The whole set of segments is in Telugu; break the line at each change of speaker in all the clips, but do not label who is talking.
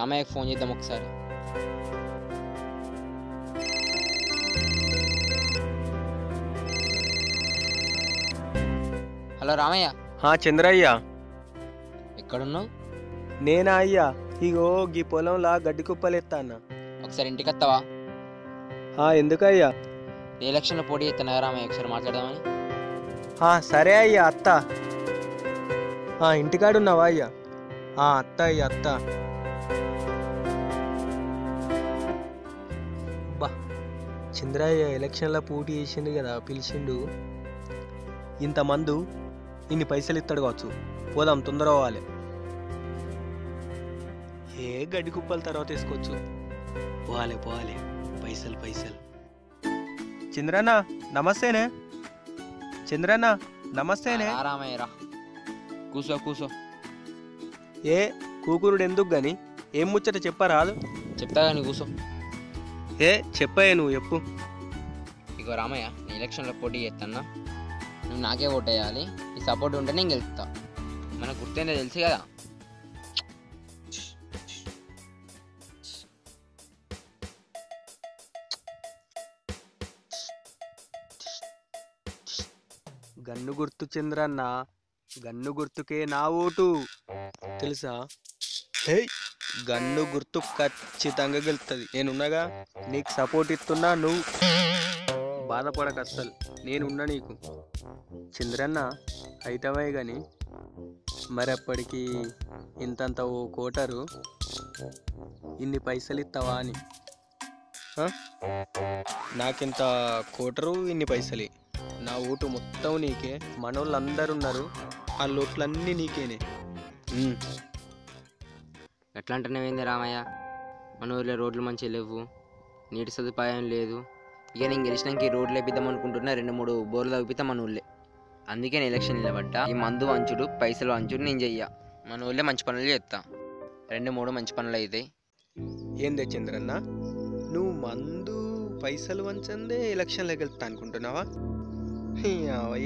రామయ్యకి ఫోన్ చేద్దాం ఒకసారి. హలో రామయ్య.
చంద్రయ్య,
ఎక్కడున్నావు?
నేనా అయ్యా, ఇగో గీ పొలంలా గడ్డి కుప్పలు ఎత్తా అన్న.
ఒకసారి ఇంటికి వస్తావా?
ఎందుకయ్యా?
ఎలక్షన్లో పోటీ చేస్తున్నా రామయ్య, ఒకసారి మాట్లాడదామని.
సరే అయ్యా, అత్త. ఇంటికాడున్నావా అయ్యా? అత్త అయ్యా, అత్త. బా, చంద్రయ్య ఎలక్షన్లో పోటీ చేసిండు కదా, పిలిచిండు. ఇంతమందు ఇన్ని పైసలు ఇస్తాడు కావచ్చు, పోదాం, తొందర పోవాలి. గడ్డి కుప్పల తర్వాత వేసుకోవచ్చు, పోవాలి పోవాలి, పైసలు పైసలు. చంద్రన్న నమస్తేనే. చంద్రన్న నమస్తేనే.
రామయ్య రా, కూసో కూసో.
కూకురుడు ఎందుకు గాని, ఏం ముచ్చట చెప్పరాదు?
చెప్తా కానీ కూసో.
చెప్పాయే, నువ్వు చెప్పు.
ఇగో రామయ్య, నేను ఎలక్షన్లో పోటీ చేస్తున్నా, నువ్వు నాకే ఓట్ వేయాలి. ఈ సపోర్ట్ ఉంటే నేను గెలుస్తా. మనకు గుర్తుందో తెలుసు కదా.
గన్ను గుర్తు చంద్రన్న, గన్ను గుర్తుకే నా ఓటు, తెలుసా? గన్ను గుర్తు ఖచ్చితంగా గెలుస్తుంది. నేనున్నగా, నీకు సపోర్ట్ ఇస్తున్నా, నువ్వు బాధపడక అస్సలు, నేనున్నా నీకు. చంద్రన్న అయితమే కానీ మరి అప్పటికి ఇంతంత ఓ కోటరు ఇన్ని పైసలు ఇస్తావా అని. నాకింత కోటరు ఇన్ని పైసలు, నా ఓటు మొత్తం నీకే. మనోళ్ళు అందరు ఉన్నారు, ఆ లోట్లన్నీ నీకేనే.
ఎట్లా అంటున్నావేంది రామయ్య? మన ఊర్లో రోడ్లు మంచిగా లేవు, నీటి సదుపాయం లేదు. ఇక నేను గెలిచినాక ఈ రోడ్లు వేపిద్దాం అనుకుంటున్నా, 2-3 బోర్లు తగ్గిపిద్దాం మన ఊళ్ళే. అందుకే నేను ఎలక్షన్ నిలబడ్డా. ఈ మందు వంచుడు, పైసలు వంచుడు నేను చెయ్యా. మన ఊళ్ళే మంచి పనులు చేస్తా, 2-3 మంచి పనులు అవుతాయి.
ఏందే చంద్రన్న, నువ్వు మందు పైసలు వంచందే ఎలక్షన్లోకి వెళ్తా అనుకుంటున్నావా?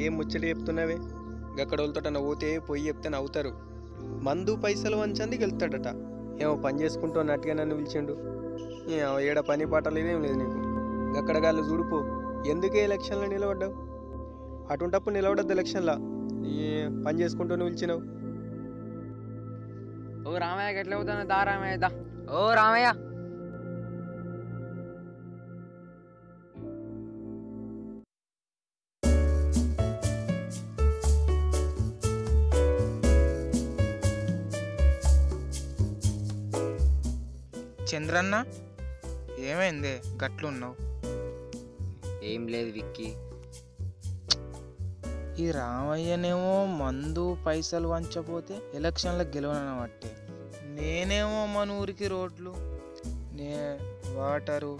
ఏం ముచ్చట చెప్తున్నావే? అక్కడ వాళ్ళతోటన్నా పోతే పోయి చెప్తే నవ్వుతారు. మందు పైసలు వంచంది గెలుతాడట. ఏమో పని చేసుకుంటూ అన్నట్టుగా నన్ను పిలిచిండు. ఏడ పని పాటలు ఇదేం లేదు నీకు. అక్కడ గాళ్ళు చూడిపో, ఎందుకే ఎలక్షన్లో నిలబడ్డావు? అటుంటప్పుడు నిలబడద్దు ఎలక్షన్లో, పని చేసుకుంటూ పిలిచినావు.
ఓ రామయ్య, ఎట్లా అవుతాను? దా రామయ్య దా. ఓ రామయ్య,
చంద్రన్న ఏమైంది గట్లున్నావు?
ఏం లేదు విక్కీ.
ఈ రామయ్యనేమో మందు పైసలు వంచపోతే ఎలక్షన్లో గెలవనబట్టే, నేనేమో మన ఊరికి రోడ్లు, వాటరు,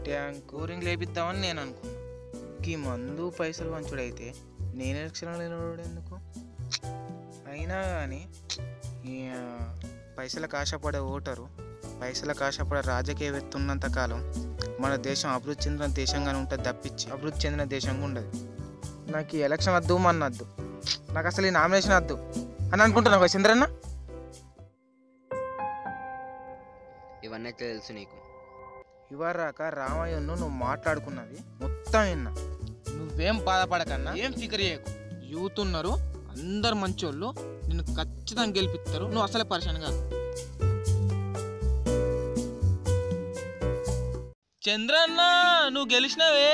ట్యాంక్, బోరింగ్ లేపిద్దామని నేను అనుకున్నా. ఈ మందు పైసలు వంచుడైతే నేను ఎలక్షన్లో నిలబడు ఎందుకు? అయినా కానీ పైసలకు ఆశపడే ఓటరు, పైసలకు ఆశపడే రాజకీయవేత్త ఉన్నంత కాలం మన దేశం అభివృద్ధి చెందిన దేశంగానే ఉంటుంది తప్పించి అభివృద్ధి చెందిన దేశంగా ఉండదు. నాకు ఈ ఎలక్షన్ వద్దు, మన వద్దు, నాకు అసలు ఈ నామినేషన్ వద్దు అని అనుకుంటున్నావు కదా చంద్రన్న?
ఇవన్నీ తెలుసు నీకు.
ఇవరాక రామయ్యను నువ్వు మాట్లాడుకున్నది మొత్తం విన్నా. నువ్వేం బాధపడకన్నా, ఏం ఫికర్ చేయకు. యూత్ ఉన్నారు, అందరు మంచోళ్ళు, నిన్ను ఖచ్చితంగా గెలిపిస్తారు. నువ్వు అసలే పరిశాన్ కాదు. చంద్రన్న నువ్వు గెలిచినవే.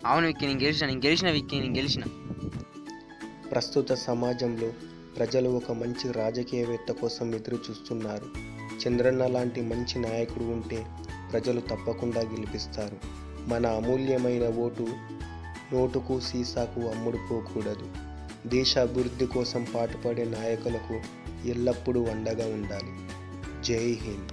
అవును విక్కీ, నేను గెలిచిన విక్కీ, నేను గెలిచిన.
ప్రస్తుత సమాజంలో ప్రజలు ఒక మంచి రాజకీయవేత్త కోసం ఎదురు చూస్తున్నారు. చంద్రన్న లాంటి మంచి నాయకుడు ఉంటే ప్రజలు తప్పకుండా గెలిపిస్తారు. మన అమూల్యమైన ఓటు నోటుకు సీసాకు అమ్ముడుపోకూడదు. దేశ అభివృద్ధి కోసం పాటుపడే నాయకులకు ఎల్లప్పుడూ అండగా ఉండాలి. జై హింద్.